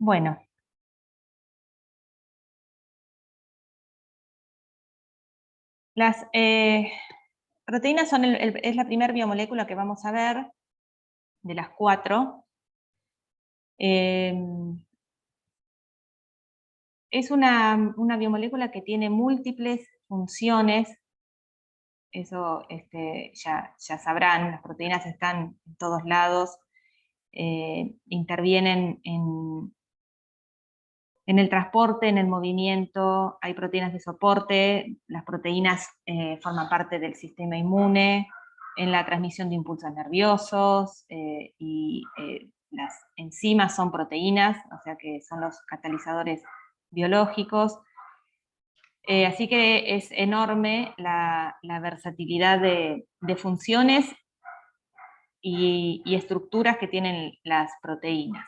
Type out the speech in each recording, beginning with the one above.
Bueno. Las proteínas son es la primera biomolécula que vamos a ver, de las 4. Es una biomolécula que tiene múltiples funciones, eso ya sabrán, las proteínas están en todos lados, intervienen en el transporte, en el movimiento, hay proteínas de soporte, las proteínas forman parte del sistema inmune, en la transmisión de impulsos nerviosos, las enzimas son proteínas, o sea que son los catalizadores biológicos. Así que es enorme la versatilidad de funciones y estructuras que tienen las proteínas.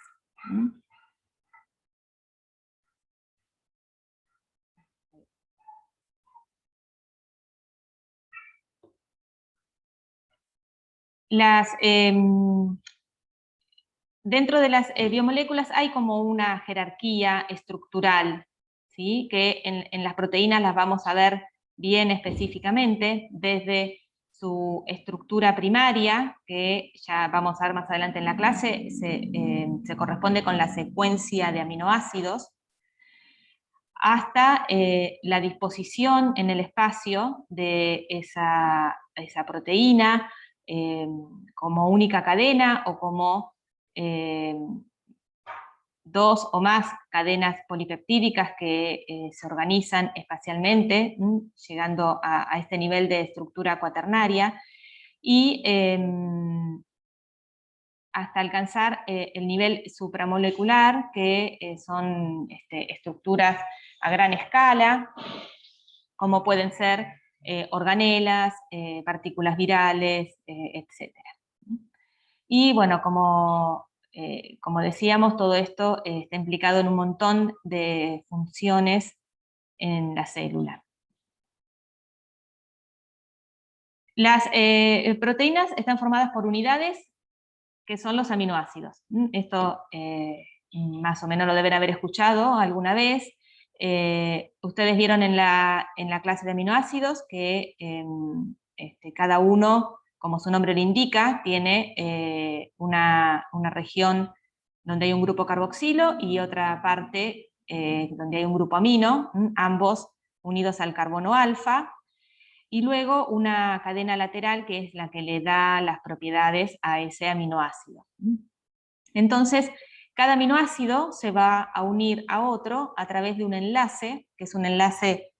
Dentro de las biomoléculas hay como una jerarquía estructural, ¿sí? Que en las proteínas las vamos a ver bien específicamente, desde su estructura primaria, que ya vamos a ver más adelante en la clase, se corresponde con la secuencia de aminoácidos, hasta la disposición en el espacio de esa proteína como única cadena o como dos o más cadenas polipeptídicas que se organizan espacialmente, llegando a este nivel de estructura cuaternaria, y hasta alcanzar el nivel supramolecular, que son estructuras a gran escala, como pueden ser organelas, partículas virales, etc. Y bueno, como decíamos, todo esto está implicado en un montón de funciones en la célula. Las proteínas están formadas por unidades que son los aminoácidos. Esto más o menos lo deben haber escuchado alguna vez. Ustedes vieron en la clase de aminoácidos que cada uno, como su nombre lo indica, tiene una región donde hay un grupo carboxilo y otra parte donde hay un grupo amino, ambos unidos al carbono alfa, y luego una cadena lateral que es la que le da las propiedades a ese aminoácido. Entonces, cada aminoácido se va a unir a otro a través de un enlace, que es un enlace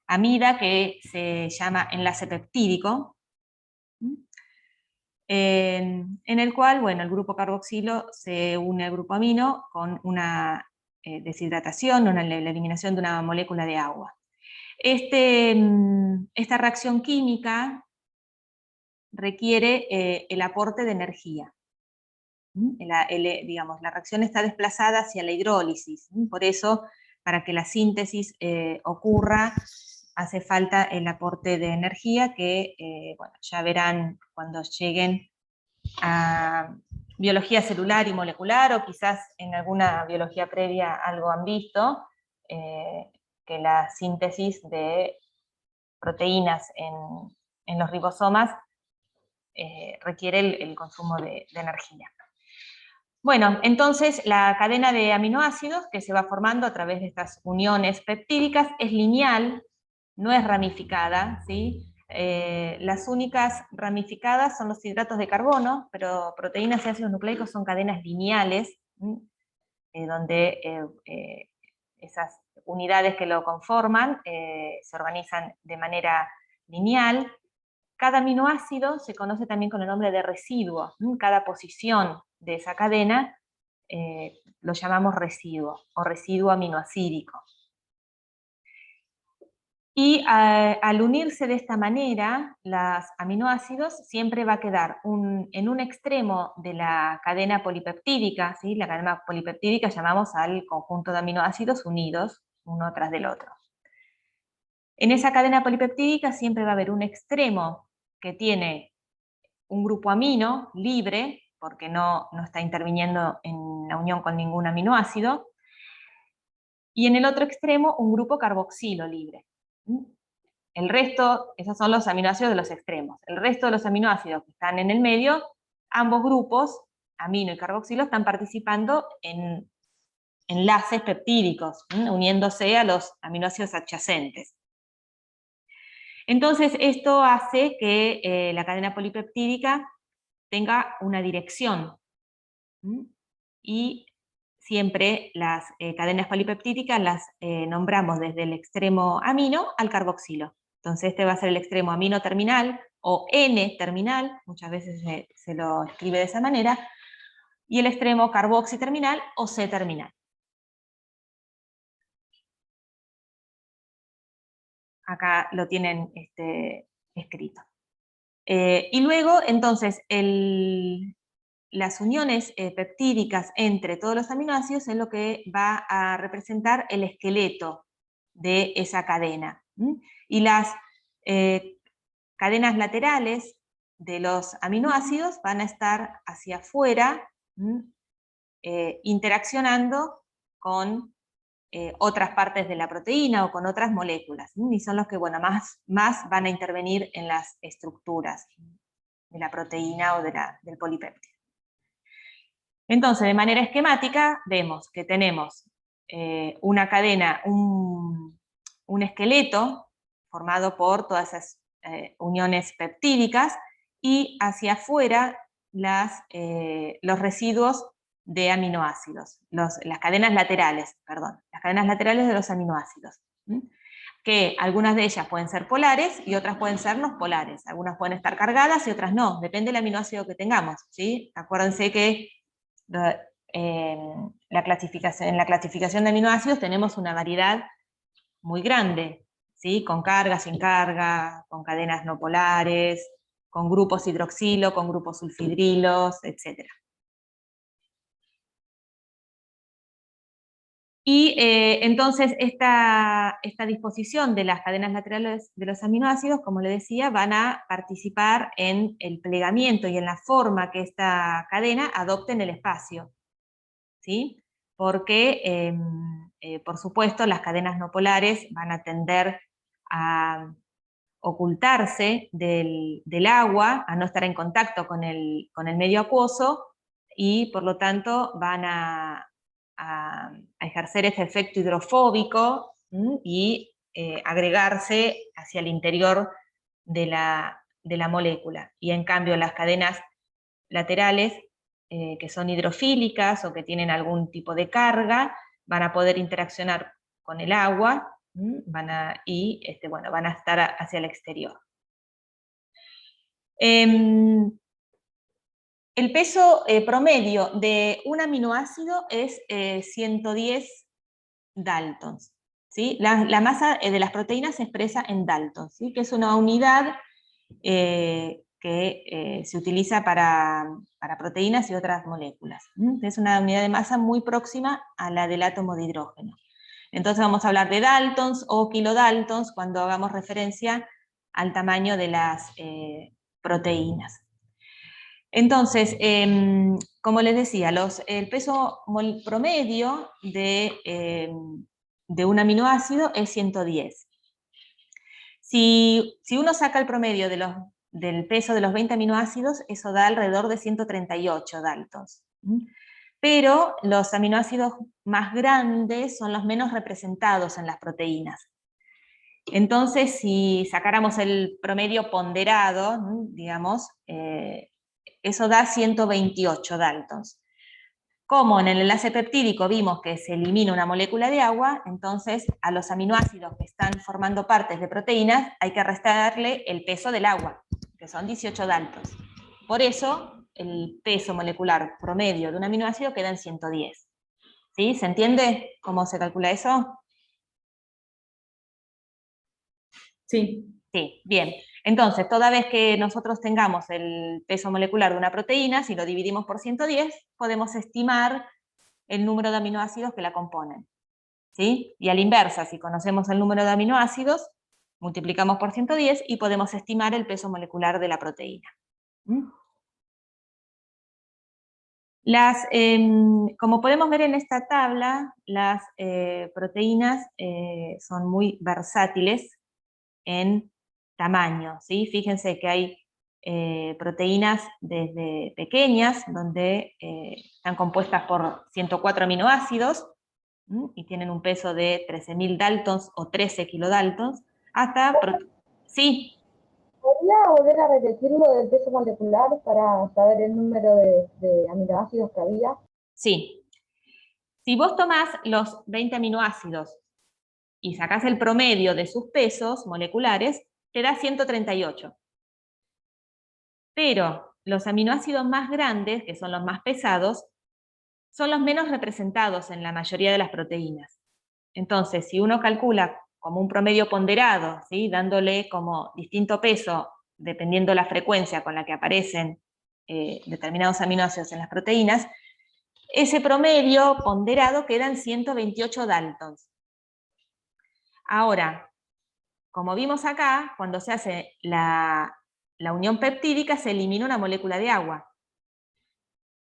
amida que se llama enlace peptídico, en el cual, bueno, el grupo carboxilo se une al grupo amino con una deshidratación, la eliminación de una molécula de agua. Esta reacción química requiere el aporte de energía. Digamos, la reacción está desplazada hacia la hidrólisis, por eso, para que la síntesis ocurra, hace falta el aporte de energía que, bueno, ya verán cuando lleguen a biología celular y molecular, o quizás en alguna biología previa algo han visto, que la síntesis de proteínas en los ribosomas requiere el consumo de energía. Bueno, entonces la cadena de aminoácidos que se va formando a través de estas uniones peptídicas es lineal, no es ramificada, ¿sí? Las únicas ramificadas son los hidratos de carbono, pero proteínas y ácidos nucleicos son cadenas lineales, donde esas unidades que lo conforman se organizan de manera lineal. Cada aminoácido se conoce también con el nombre de residuo. Cada posición de esa cadena lo llamamos residuo o residuo aminoacídico. Y al unirse de esta manera, los aminoácidos siempre va a quedar en un extremo de la cadena polipeptídica, ¿sí? La cadena polipeptídica llamamos al conjunto de aminoácidos unidos uno tras del otro. En esa cadena polipeptídica siempre va a haber un extremo que tiene un grupo amino libre, porque no está interviniendo en la unión con ningún aminoácido, y en el otro extremo un grupo carboxilo libre. El resto, esos son los aminoácidos de los extremos. El resto de los aminoácidos que están en el medio, ambos grupos, amino y carboxilo, están participando en enlaces peptídicos, uniéndose a los aminoácidos adyacentes. Entonces, esto hace que la cadena polipeptídica tenga una dirección. Y siempre las cadenas polipeptídicas las nombramos desde el extremo amino al carboxilo. Entonces este va a ser el extremo amino terminal, o N-terminal, muchas veces se lo escribe de esa manera, y el extremo carboxi terminal o C-terminal. Acá lo tienen escrito. Y luego, entonces, las uniones peptídicas entre todos los aminoácidos es lo que va a representar el esqueleto de esa cadena. Y las cadenas laterales de los aminoácidos van a estar hacia afuera, interaccionando con otras partes de la proteína o con otras moléculas, y son los que más van a intervenir en las estructuras de la proteína o del polipéptido. Entonces, de manera esquemática, vemos que tenemos una cadena, un esqueleto formado por todas esas uniones peptídicas, y hacia afuera los residuos de aminoácidos, las cadenas laterales de los aminoácidos, que algunas de ellas pueden ser polares y otras pueden ser no polares, algunas pueden estar cargadas y otras no, depende del aminoácido que tengamos, ¿sí? Acuérdense que en la clasificación de aminoácidos tenemos una variedad muy grande, ¿sí? Con carga, sin carga, con cadenas no polares, con grupos hidroxilo, con grupos sulfidrilos, etc. Y entonces esta disposición de las cadenas laterales de los aminoácidos, como le decía, van a participar en el plegamiento y en la forma que esta cadena adopte en el espacio, ¿sí? Porque, por supuesto, las cadenas no polares van a tender a ocultarse del agua, a no estar en contacto con el medio acuoso, y por lo tanto van a ejercer ese efecto hidrofóbico y agregarse hacia el interior de la molécula. Y en cambio las cadenas laterales, que son hidrofílicas o que tienen algún tipo de carga, van a poder interaccionar con el agua, van a estar hacia el exterior. El peso promedio de un aminoácido es 110 daltons, ¿sí? La masa de las proteínas se expresa en daltons, ¿sí? Que es una unidad que se utiliza para proteínas y otras moléculas. Es una unidad de masa muy próxima a la del átomo de hidrógeno. Entonces vamos a hablar de daltons o kilodaltons cuando hagamos referencia al tamaño de las proteínas. Entonces, como les decía, el peso promedio de un aminoácido es 110. Si uno saca el promedio del peso de los 20 aminoácidos, eso da alrededor de 138 daltons. Pero los aminoácidos más grandes son los menos representados en las proteínas. Entonces, si sacáramos el promedio ponderado, digamos, eso da 128 daltons. Como en el enlace peptídico vimos que se elimina una molécula de agua, entonces a los aminoácidos que están formando partes de proteínas hay que restarle el peso del agua, que son 18 daltons. Por eso el peso molecular promedio de un aminoácido queda en 110. ¿Sí? ¿Se entiende cómo se calcula eso? Sí. Sí, bien. Entonces, toda vez que nosotros tengamos el peso molecular de una proteína, si lo dividimos por 110, podemos estimar el número de aminoácidos que la componen, ¿sí? Y a la inversa, si conocemos el número de aminoácidos, multiplicamos por 110 y podemos estimar el peso molecular de la proteína. Como podemos ver en esta tabla, las proteínas son muy versátiles en tamaño, ¿sí? Fíjense que hay proteínas desde pequeñas, donde están compuestas por 104 aminoácidos, y tienen un peso de 13.000 daltons o 13 kilodaltons, hasta... Sí. ¿Podría volver a repetir lo del peso molecular para saber el número de aminoácidos que había? Sí. Si vos tomás los 20 aminoácidos y sacás el promedio de sus pesos moleculares, te da 138. Pero los aminoácidos más grandes, que son los más pesados, son los menos representados en la mayoría de las proteínas. Entonces, si uno calcula como un promedio ponderado, ¿sí?, dándole como distinto peso, dependiendo la frecuencia con la que aparecen determinados aminoácidos en las proteínas, ese promedio ponderado queda en 128 daltons. Ahora, como vimos acá, cuando se hace la unión peptídica se elimina una molécula de agua.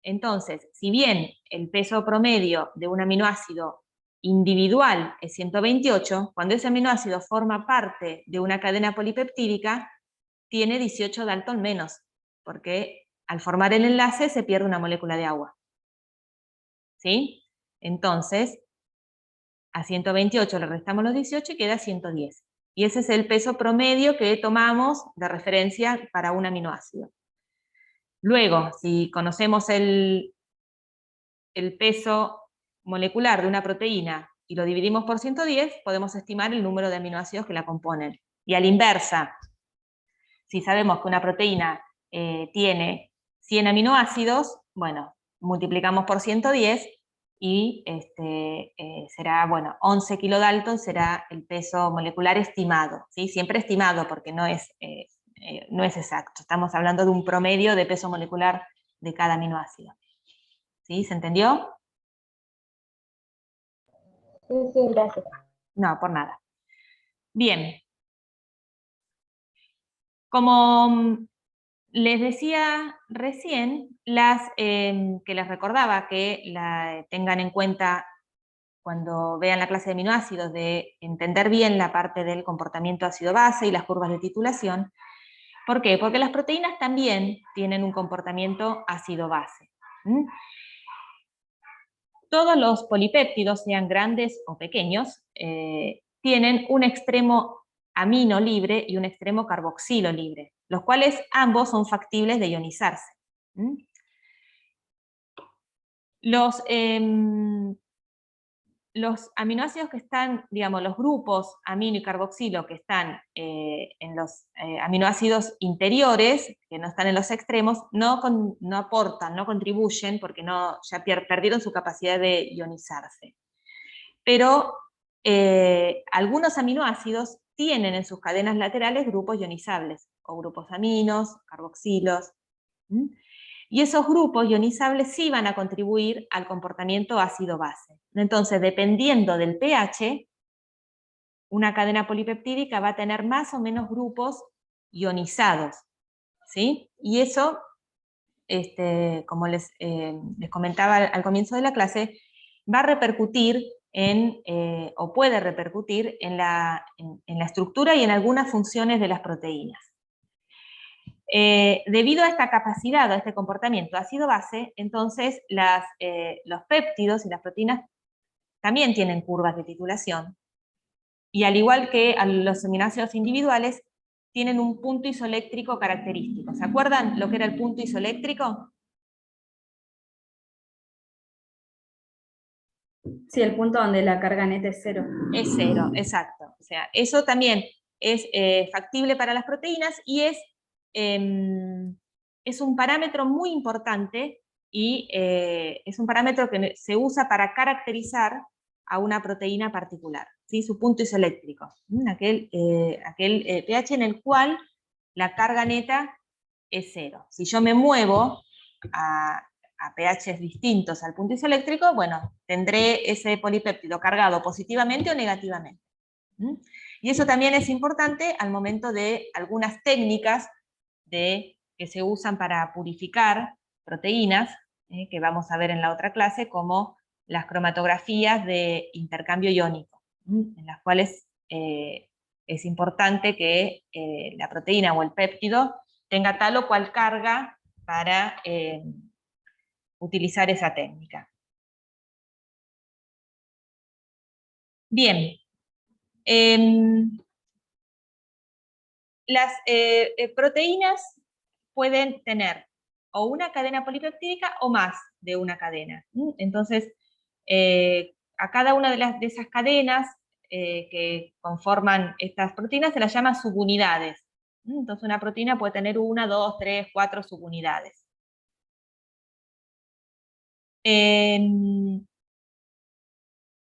Entonces, si bien el peso promedio de un aminoácido individual es 128, cuando ese aminoácido forma parte de una cadena polipeptídica, tiene 18 daltons menos, porque al formar el enlace se pierde una molécula de agua. ¿Sí? Entonces, a 128 le restamos los 18 y queda 110. Y ese es el peso promedio que tomamos de referencia para un aminoácido. Luego, si conocemos el peso molecular de una proteína y lo dividimos por 110, podemos estimar el número de aminoácidos que la componen. Y a la inversa, si sabemos que una proteína tiene 100 aminoácidos, bueno, multiplicamos por 110 y será, bueno, 11 kilodaltons será el peso molecular estimado, ¿sí? Siempre estimado porque no es exacto, estamos hablando de un promedio de peso molecular de cada aminoácido. ¿Sí? ¿Se entendió? Sí, gracias. No, por nada. Bien. Como les decía recién, que les recordaba que tengan en cuenta cuando vean la clase de aminoácidos, de entender bien la parte del comportamiento ácido-base y las curvas de titulación. ¿Por qué? Porque las proteínas también tienen un comportamiento ácido-base. Todos los polipéptidos, sean grandes o pequeños, tienen un extremo amino libre y un extremo carboxilo libre, los cuales ambos son factibles de ionizarse. Los aminoácidos que están, digamos, los grupos amino y carboxilo que están en los aminoácidos interiores, que no están en los extremos, no aportan, no contribuyen, porque ya perdieron su capacidad de ionizarse. Pero algunos aminoácidos tienen en sus cadenas laterales grupos ionizables, o grupos aminos, carboxilos. Y esos grupos ionizables sí van a contribuir al comportamiento ácido-base. Entonces, dependiendo del pH, una cadena polipeptídica va a tener más o menos grupos ionizados, ¿sí? Y eso, como les comentaba al comienzo de la clase, va a repercutir o puede repercutir en la estructura y en algunas funciones de las proteínas. Debido a esta capacidad, a este comportamiento ácido-base, entonces los péptidos y las proteínas también tienen curvas de titulación, y al igual que los aminoácidos individuales, tienen un punto isoeléctrico característico. ¿Se acuerdan lo que era el punto isoeléctrico? Sí, el punto donde la carga neta es cero. Es cero, exacto. O sea, eso también es factible para las proteínas y es un parámetro muy importante y es un parámetro que se usa para caracterizar a una proteína particular, ¿sí? Su punto isoeléctrico, aquel pH en el cual la carga neta es cero. Si yo me muevo a pHs distintos al punto isoeléctrico, bueno, tendré ese polipéptido cargado positivamente o negativamente. Y eso también es importante al momento de algunas técnicas que se usan para purificar proteínas, que vamos a ver en la otra clase, como las cromatografías de intercambio iónico, en las cuales es importante que la proteína o el péptido tenga tal o cual carga para utilizar esa técnica. Bien. Las proteínas pueden tener o una cadena polipeptídica o más de una cadena. Entonces, a cada una de esas cadenas que conforman estas proteínas se las llama subunidades. Entonces, una proteína puede tener 1, 2, 3, 4 subunidades.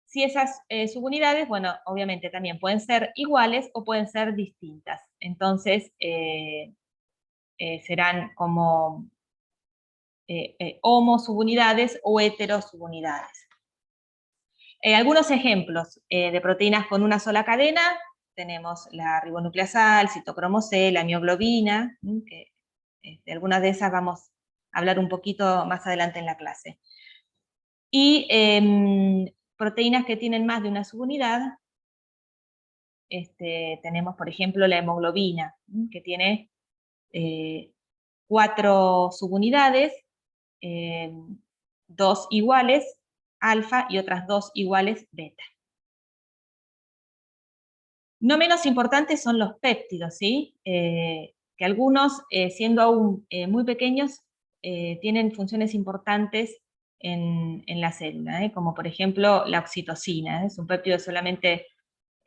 Si esas subunidades, bueno, obviamente también pueden ser iguales o pueden ser distintas. Entonces, serán como homo subunidades o hetero subunidades. Algunos ejemplos de proteínas con una sola cadena, tenemos la ribonucleasa, el citocromo C, la mioglobina, que algunas de esas vamos a hablar un poquito más adelante en la clase. Y proteínas que tienen más de una subunidad, tenemos por ejemplo la hemoglobina, que tiene 4 subunidades, 2 iguales alfa y otras 2 iguales beta. No menos importantes son los péptidos, ¿sí? Que algunos, siendo aún muy pequeños, tienen funciones importantes en la célula, como por ejemplo la oxitocina, es un péptido de solamente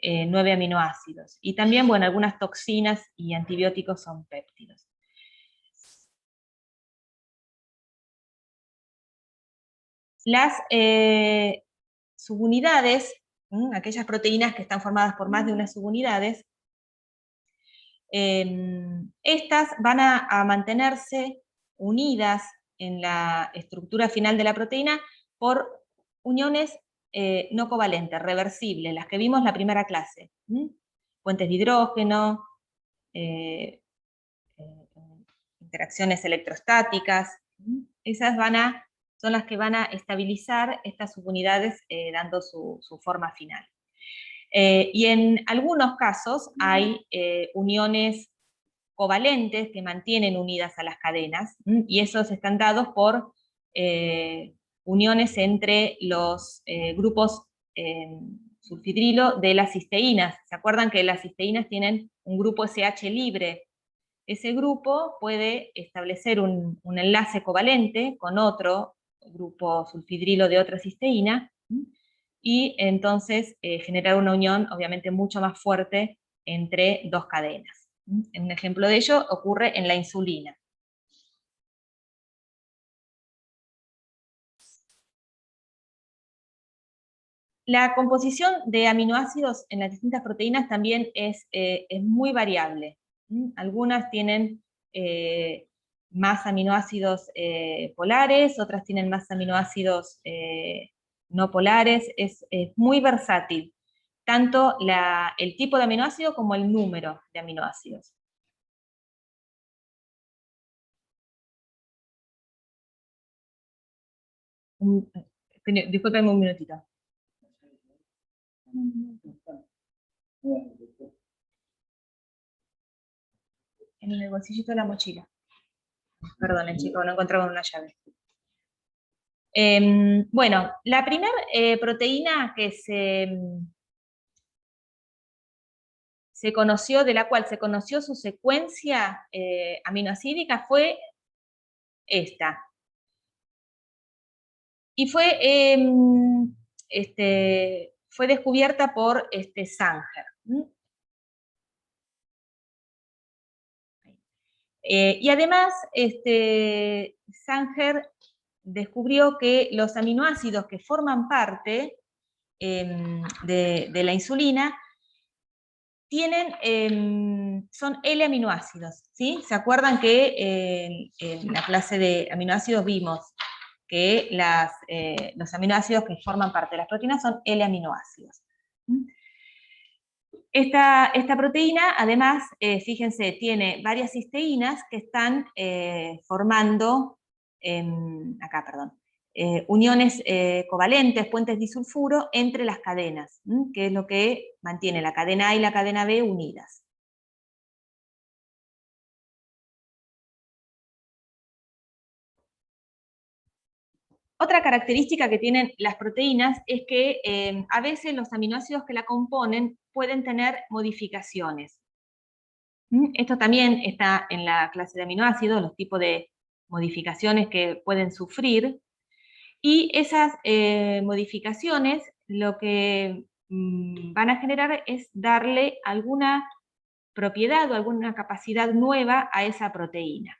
9 aminoácidos. Y también, bueno, algunas toxinas y antibióticos son péptidos. Las subunidades, aquellas proteínas que están formadas por más de unas subunidades, estas van a mantenerse unidas en la estructura final de la proteína por uniones no covalentes, reversibles, las que vimos en la primera clase. Puentes de hidrógeno, interacciones electrostáticas, esas son las que van a estabilizar estas subunidades dando su forma final. Y en algunos casos hay uniones covalentes que mantienen unidas a las cadenas, y esos están dados por uniones entre los grupos sulfidrilo de las cisteínas. ¿Se acuerdan que las cisteínas tienen un grupo SH libre? Ese grupo puede establecer un enlace covalente con otro grupo sulfidrilo de otra cisteína, y entonces generar una unión obviamente mucho más fuerte entre dos cadenas. Un ejemplo de ello ocurre en la insulina. La composición de aminoácidos en las distintas proteínas también es muy variable. Algunas tienen más aminoácidos polares, otras tienen más aminoácidos no polares, es muy versátil, tanto el tipo de aminoácido como el número de aminoácidos. Discúlpenme un minutito. En el bolsillito de la mochila. Perdonen, chicos, no encontraba una llave. Bueno, la primera proteína que se conoció, de la cual se conoció su secuencia aminoácidica, fue esta. Y fue descubierta por Sanger. Y además, Sanger descubrió que los aminoácidos que forman parte de la insulina son L-aminoácidos, ¿sí? ¿Se acuerdan que en la clase de aminoácidos vimos que los aminoácidos que forman parte de las proteínas son L-aminoácidos? Esta proteína, además, fíjense, tiene varias cisteínas que están formando uniones covalentes, puentes disulfuro, entre las cadenas, que es lo que mantiene la cadena A y la cadena B unidas. Otra característica que tienen las proteínas es que a veces los aminoácidos que la componen pueden tener modificaciones. Esto también está en la clase de aminoácidos, los tipos de modificaciones que pueden sufrir, y esas modificaciones lo que van a generar es darle alguna propiedad o alguna capacidad nueva a esa proteína.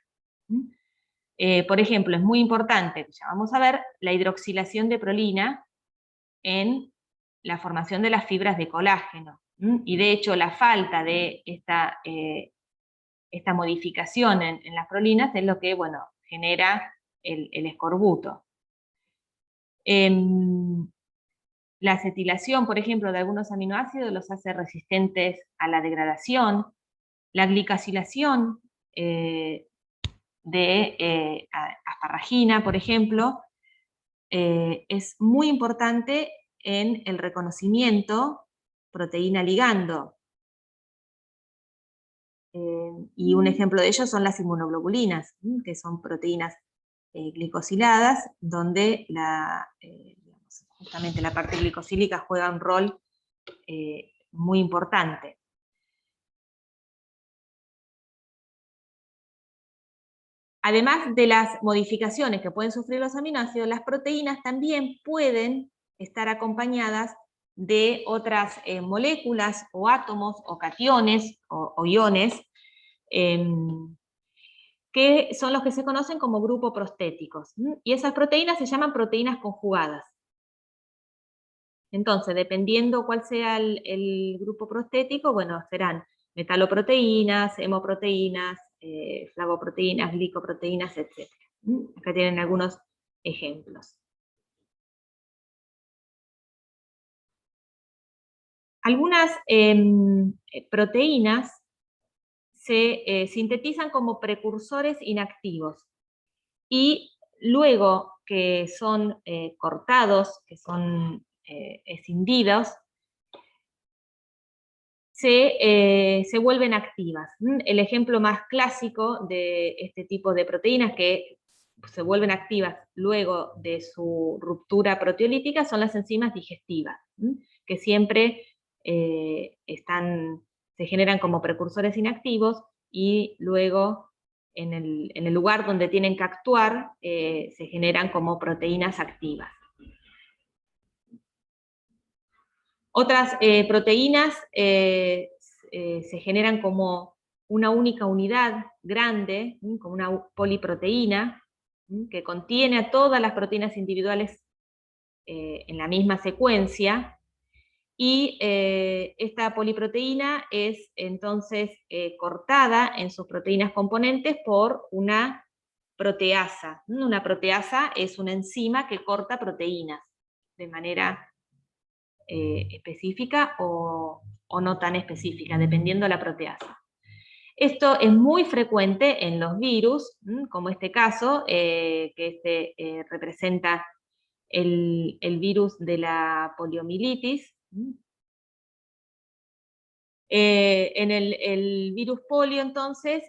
Por ejemplo, es muy importante, ya vamos a ver, la hidroxilación de prolina en la formación de las fibras de colágeno. Y de hecho, la falta de esta modificación en las prolinas es lo que, bueno, genera el escorbuto. La acetilación, por ejemplo, de algunos aminoácidos los hace resistentes a la degradación. La glicosilación de asparragina, por ejemplo, es muy importante en el reconocimiento proteína ligando. Y un ejemplo de ello son las inmunoglobulinas, que son proteínas glicosiladas, donde justamente la parte glicosílica juega un rol muy importante. Además de las modificaciones que pueden sufrir los aminoácidos, las proteínas también pueden estar acompañadas de otras moléculas o átomos o cationes o iones, que son los que se conocen como grupos prostéticos. Y esas proteínas se llaman proteínas conjugadas. Entonces, dependiendo cuál sea el grupo prostético, bueno, serán metaloproteínas, hemoproteínas, flavoproteínas, glicoproteínas, etc. Acá tienen algunos ejemplos. Algunas proteínas se sintetizan como precursores inactivos y luego que son cortados, que son escindidos, se vuelven activas. El ejemplo más clásico de este tipo de proteínas que se vuelven activas luego de su ruptura proteolítica son las enzimas digestivas, que siempre se generan como precursores inactivos y luego en el lugar donde tienen que actuar se generan como proteínas activas. Otras proteínas se generan como una única unidad grande, como una poliproteína, que contiene a todas las proteínas individuales en la misma secuencia, y esta poliproteína es entonces cortada en sus proteínas componentes por una proteasa. Una proteasa es una enzima que corta proteínas de manera específica o no tan específica, dependiendo de la proteasa. Esto es muy frecuente en los virus, como este caso, que representa el virus de la poliomielitis. En el virus polio, entonces,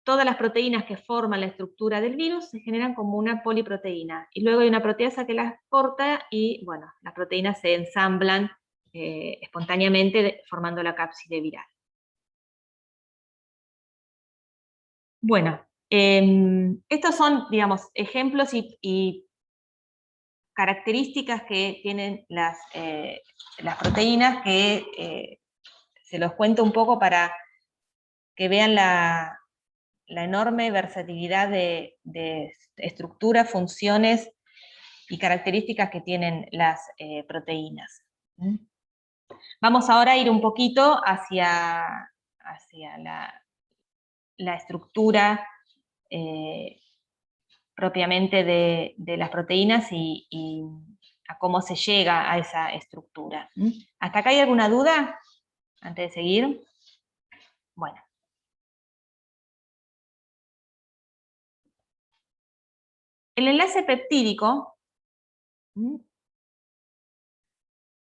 todas las proteínas que forman la estructura del virus se generan como una poliproteína. Y luego hay una proteasa que las corta y, bueno, las proteínas se ensamblan espontáneamente formando la cápside viral. Bueno, estos son, digamos, ejemplos y características que tienen las proteínas que se los cuento un poco para que vean la enorme versatilidad de estructuras, funciones y características que tienen las proteínas. Vamos ahora a ir un poquito hacia la estructura propiamente de las proteínas y a cómo se llega a esa estructura. ¿Hasta acá hay alguna duda antes de seguir? Bueno. El enlace peptídico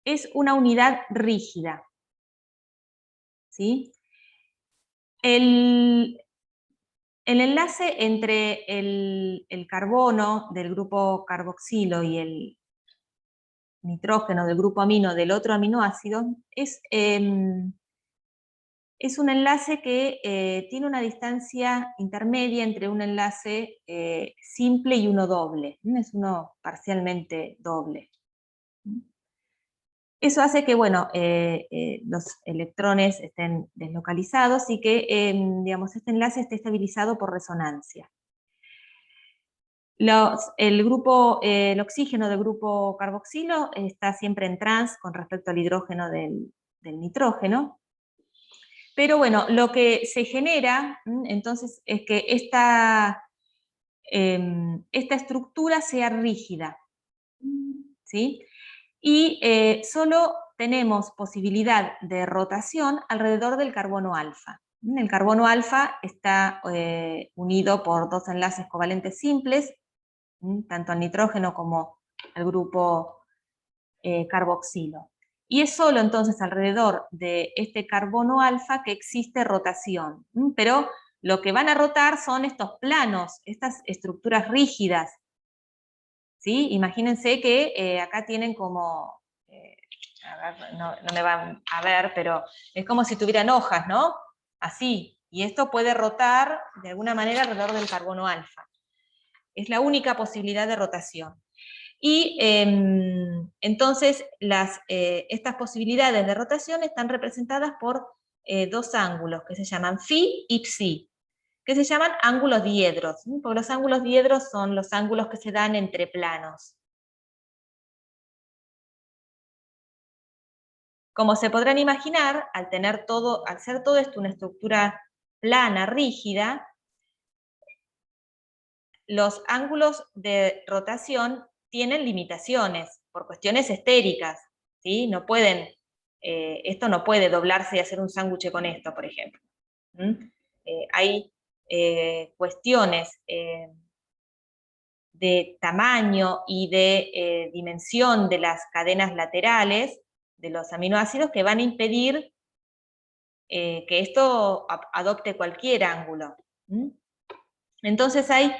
es una unidad rígida, ¿sí? El enlace entre el carbono del grupo carboxilo y el nitrógeno del grupo amino del otro aminoácido es un enlace que tiene una distancia intermedia entre un enlace simple y uno doble. Es uno parcialmente doble. Eso hace que, bueno, los electrones estén deslocalizados y que, digamos, este enlace esté estabilizado por resonancia. El oxígeno del grupo carboxilo está siempre en trans con respecto al hidrógeno del nitrógeno. Pero bueno, lo que se genera, entonces, es que esta estructura sea rígida, ¿sí? Y solo tenemos posibilidad de rotación alrededor del carbono alfa. El carbono alfa está unido por dos enlaces covalentes simples, tanto al nitrógeno como al grupo carboxilo. Y es solo entonces alrededor de este carbono alfa que existe rotación. Pero lo que van a rotar son estos planos, estas estructuras rígidas. ¿Sí? Imagínense que acá tienen como, a ver, no me van a ver, pero es como si tuvieran hojas, ¿no? Así. Y esto puede rotar de alguna manera alrededor del carbono alfa. Es la única posibilidad de rotación. Y entonces estas posibilidades de rotación están representadas por dos ángulos que se llaman phi y psi, que se llaman ángulos diedros, porque los ángulos diedros son los ángulos que se dan entre planos. Como se podrán imaginar, al ser todo esto una estructura plana, rígida, los ángulos de rotación tienen limitaciones por cuestiones estéricas, ¿sí? No pueden, esto no puede doblarse y hacer un sándwich con esto, por ejemplo. Hay cuestiones de tamaño y de dimensión de las cadenas laterales de los aminoácidos que van a impedir que esto adopte cualquier ángulo. Entonces hay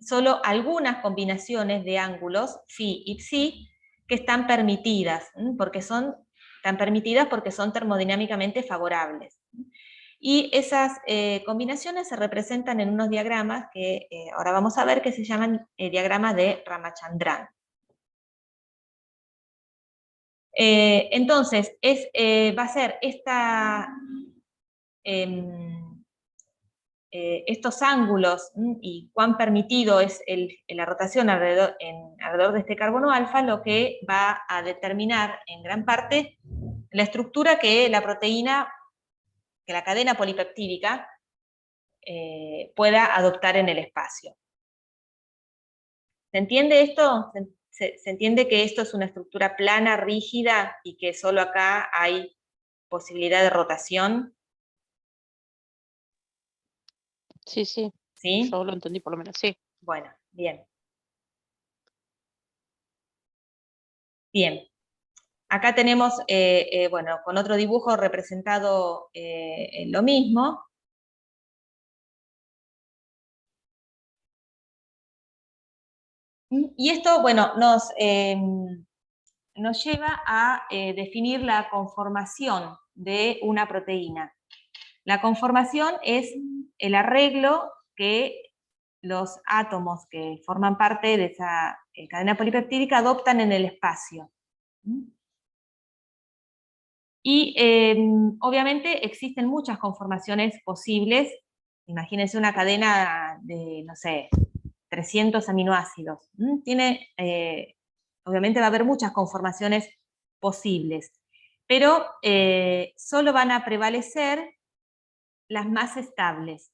solo algunas combinaciones de ángulos, phi y psi, que están permitidas, porque son termodinámicamente favorables. Y esas combinaciones se representan en unos diagramas que ahora vamos a ver, que se llaman diagramas de Ramachandran. Entonces, va a ser estos ángulos y cuán permitido es la rotación alrededor de este carbono alfa lo que va a determinar en gran parte la estructura que la proteína, que la cadena polipeptídica pueda adoptar en el espacio. ¿Se entiende esto? ¿Se entiende que esto es una estructura plana, rígida, y que solo acá hay posibilidad de rotación? Sí, sí. ¿Sí? Yo lo entendí por lo menos, sí. Bueno, bien. Bien. Acá tenemos, bueno, con otro dibujo representado lo mismo. Y esto, bueno, nos lleva a definir la conformación de una proteína. La conformación es el arreglo que los átomos que forman parte de esa cadena polipeptídica adoptan en el espacio. Y obviamente existen muchas conformaciones posibles. Imagínense una cadena de, no sé, 300 aminoácidos. Obviamente va a haber muchas conformaciones posibles, pero solo van a prevalecer las más estables.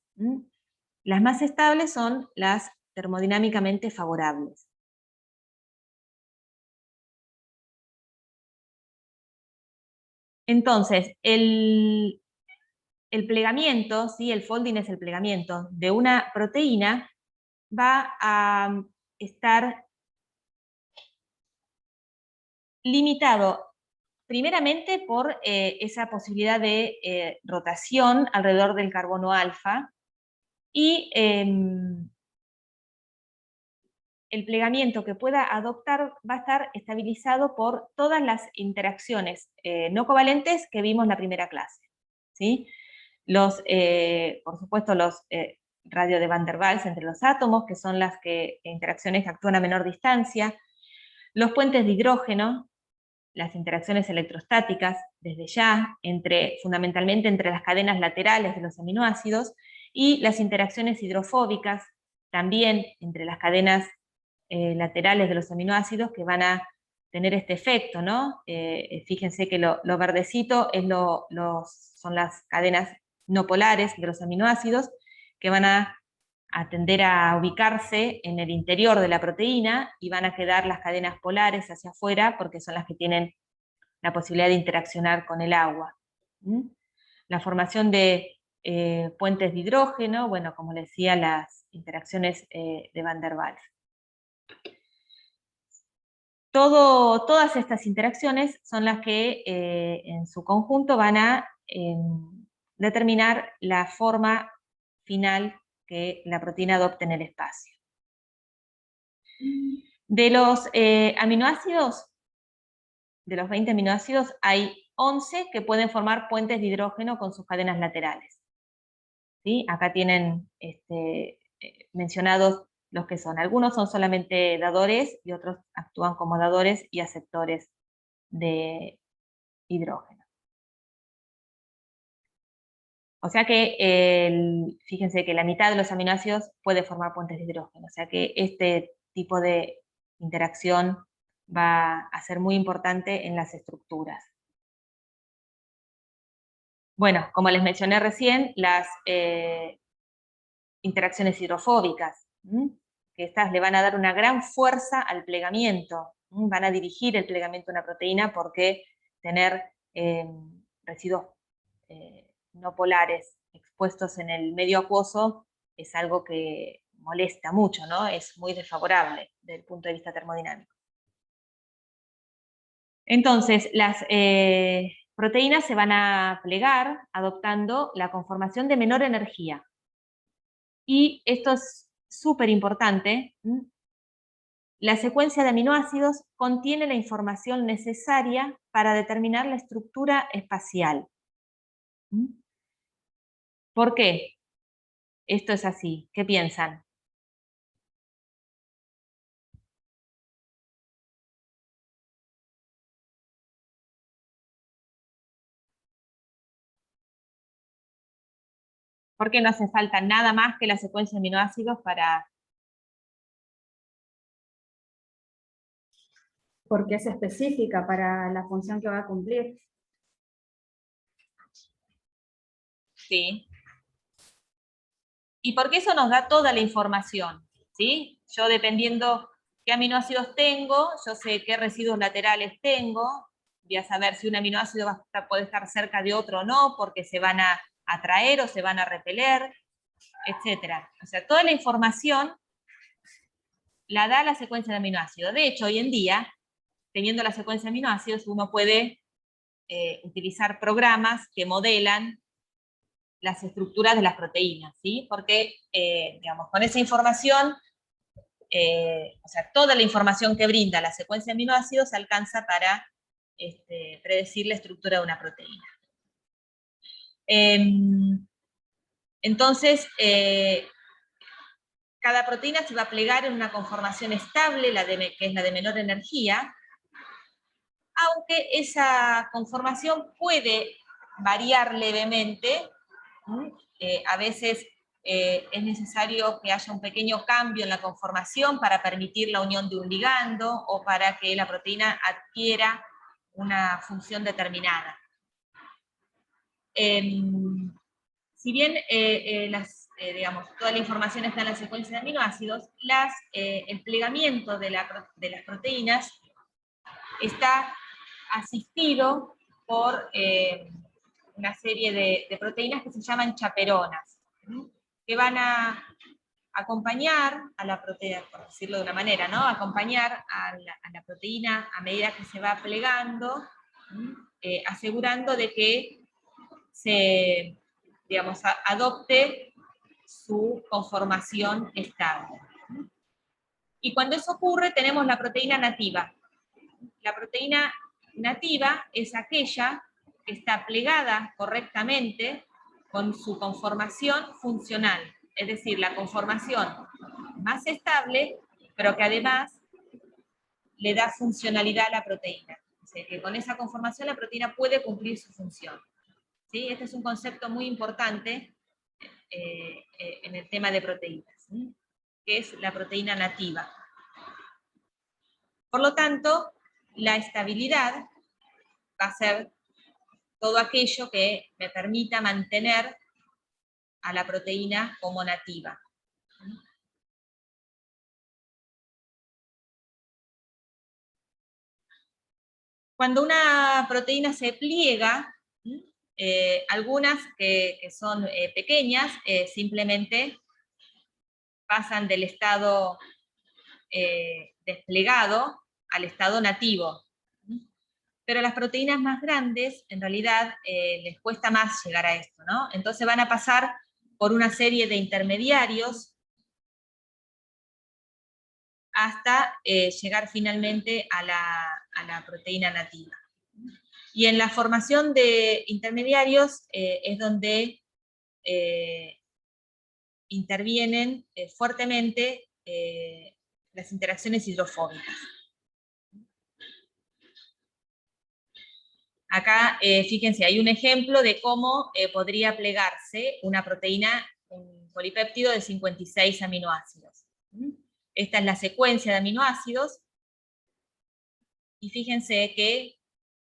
Las más estables son las termodinámicamente favorables. Entonces, el plegamiento, ¿sí? El folding es el plegamiento de una proteína, va a estar limitado primeramente por esa posibilidad de rotación alrededor del carbono alfa, y el plegamiento que pueda adoptar va a estar estabilizado por todas las interacciones no covalentes que vimos en la primera clase, ¿sí? Por supuesto, los radios de Van der Waals entre los átomos, que son las interacciones que actúan a menor distancia, los puentes de hidrógeno, las interacciones electrostáticas, desde ya, fundamentalmente entre las cadenas laterales de los aminoácidos, y las interacciones hidrofóbicas, también entre las cadenas laterales de los aminoácidos, que van a tener este efecto, ¿no? Fíjense que lo verdecito son las cadenas no polares de los aminoácidos, que van a tender a ubicarse en el interior de la proteína, y van a quedar las cadenas polares hacia afuera, porque son las que tienen la posibilidad de interaccionar con el agua. La formación de puentes de hidrógeno, bueno, como les decía, las interacciones de Van der Waals. Todas estas interacciones son las que en su conjunto van a determinar la forma final que la proteína adopte en el espacio. De los aminoácidos, de los 20 aminoácidos, hay 11 que pueden formar puentes de hidrógeno con sus cadenas laterales. ¿Sí? Acá tienen mencionados los que son. Algunos son solamente dadores y otros actúan como dadores y aceptores de hidrógeno. O sea que, fíjense que la mitad de los aminoácidos puede formar puentes de hidrógeno. O sea que este tipo de interacción va a ser muy importante en las estructuras. Bueno, como les mencioné recién, las interacciones hidrofóbicas, que estas le van a dar una gran fuerza al plegamiento, van a dirigir el plegamiento de una proteína, porque tener residuos no polares expuestos en el medio acuoso es algo que molesta mucho, ¿no? Es muy desfavorable desde el punto de vista termodinámico. Entonces, las proteínas se van a plegar adoptando la conformación de menor energía. Y esto es súper importante. La secuencia de aminoácidos contiene la información necesaria para determinar la estructura espacial. ¿Por qué esto es así? ¿Qué piensan? ¿Por qué no hace falta nada más que la secuencia de aminoácidos para...? Porque es específica para la función que va a cumplir. Sí. Y porque eso nos da toda la información, ¿sí? Yo, dependiendo qué aminoácidos tengo, yo sé qué residuos laterales tengo, voy a saber si un aminoácido puede estar cerca de otro o no, porque se van a atraer o se van a repeler, etc. O sea, toda la información la da la secuencia de aminoácidos. De hecho, hoy en día, teniendo la secuencia de aminoácidos, uno puede utilizar programas que modelan las estructuras de las proteínas, ¿sí? Porque, digamos, con esa información, o sea, toda la información que brinda la secuencia de aminoácidos alcanza para predecir la estructura de una proteína. Entonces, cada proteína se va a plegar en una conformación estable, que es la de menor energía, aunque esa conformación puede variar levemente. A veces es necesario que haya un pequeño cambio en la conformación para permitir la unión de un ligando o para que la proteína adquiera una función determinada. Si bien digamos, toda la información está en la secuencia de aminoácidos, el plegamiento de las proteínas está asistido por una serie de proteínas que se llaman chaperonas, que van a acompañar a la proteína, por decirlo de una manera, ¿no? Acompañar a la proteína a medida que se va plegando, asegurando de que se, digamos, adopte su conformación estable. Y cuando eso ocurre, tenemos la proteína nativa. La proteína nativa es aquella que está plegada correctamente con su conformación funcional, es decir, la conformación más estable, pero que además le da funcionalidad a la proteína. O sea, que con esa conformación la proteína puede cumplir su función. ¿Sí? Este es un concepto muy importante en el tema de proteínas, ¿sí? Que es la proteína nativa. Por lo tanto, la estabilidad va a ser todo aquello que me permita mantener a la proteína como nativa. Cuando una proteína se pliega, algunas que son pequeñas simplemente pasan del estado desplegado al estado nativo. Pero las proteínas más grandes, en realidad, les cuesta más llegar a esto, ¿no? Entonces van a pasar por una serie de intermediarios hasta llegar finalmente a la proteína nativa. Y en la formación de intermediarios es donde intervienen fuertemente las interacciones hidrofóbicas. Acá, fíjense, hay un ejemplo de cómo podría plegarse una proteína, un polipéptido de 56 aminoácidos. Esta es la secuencia de aminoácidos, y fíjense que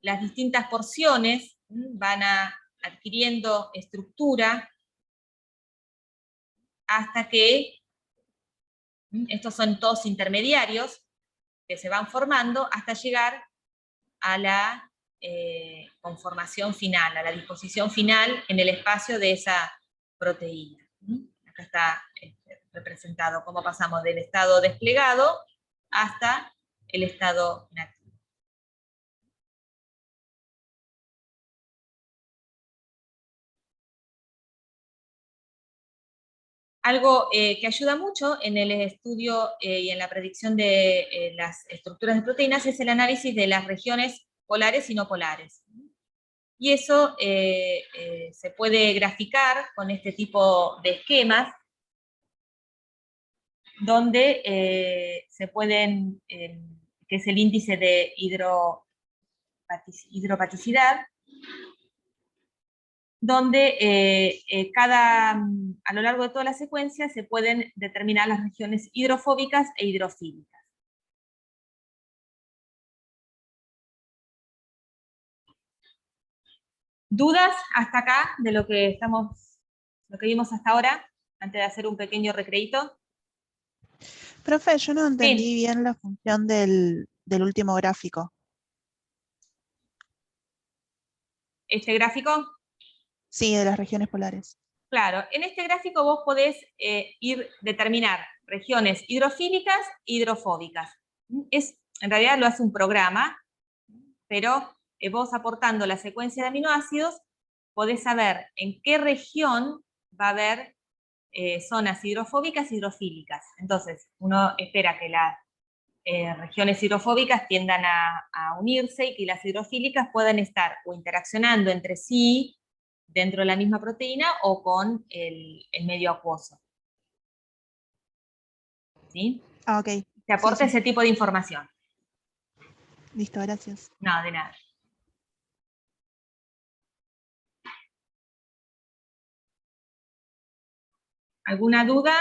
las distintas porciones van adquiriendo estructura hasta que, estos son todos intermediarios que se van formando hasta llegar a la conformación final, a la disposición final en el espacio de esa proteína. Acá está representado cómo pasamos del estado desplegado hasta el estado nativo. Algo que ayuda mucho en el estudio y en la predicción de las estructuras de proteínas es el análisis de las regiones polares y no polares. Y eso se puede graficar con este tipo de esquemas, donde se pueden, que es el índice de hidropaticidad, donde a lo largo de toda la secuencia se pueden determinar las regiones hidrofóbicas e hidrofílicas. ¿Dudas hasta acá de lo que vimos hasta ahora, antes de hacer un pequeño recreíto? Profe, yo no entendí Sí. bien la función del último gráfico. ¿Este gráfico? Sí, de las regiones polares. Claro, en este gráfico vos podés determinar regiones hidrofílicas e hidrofóbicas. En realidad lo hace un programa, pero vos aportando la secuencia de aminoácidos, podés saber en qué región va a haber zonas hidrofóbicas e hidrofílicas. Entonces, uno espera que las regiones hidrofóbicas tiendan a unirse y que las hidrofílicas puedan estar o interaccionando entre sí dentro de la misma proteína o con el medio acuoso. ¿Sí? Ah, ok. Te aporta Sí, sí. ese tipo de información. Listo, gracias. No, de nada. ¿Alguna duda?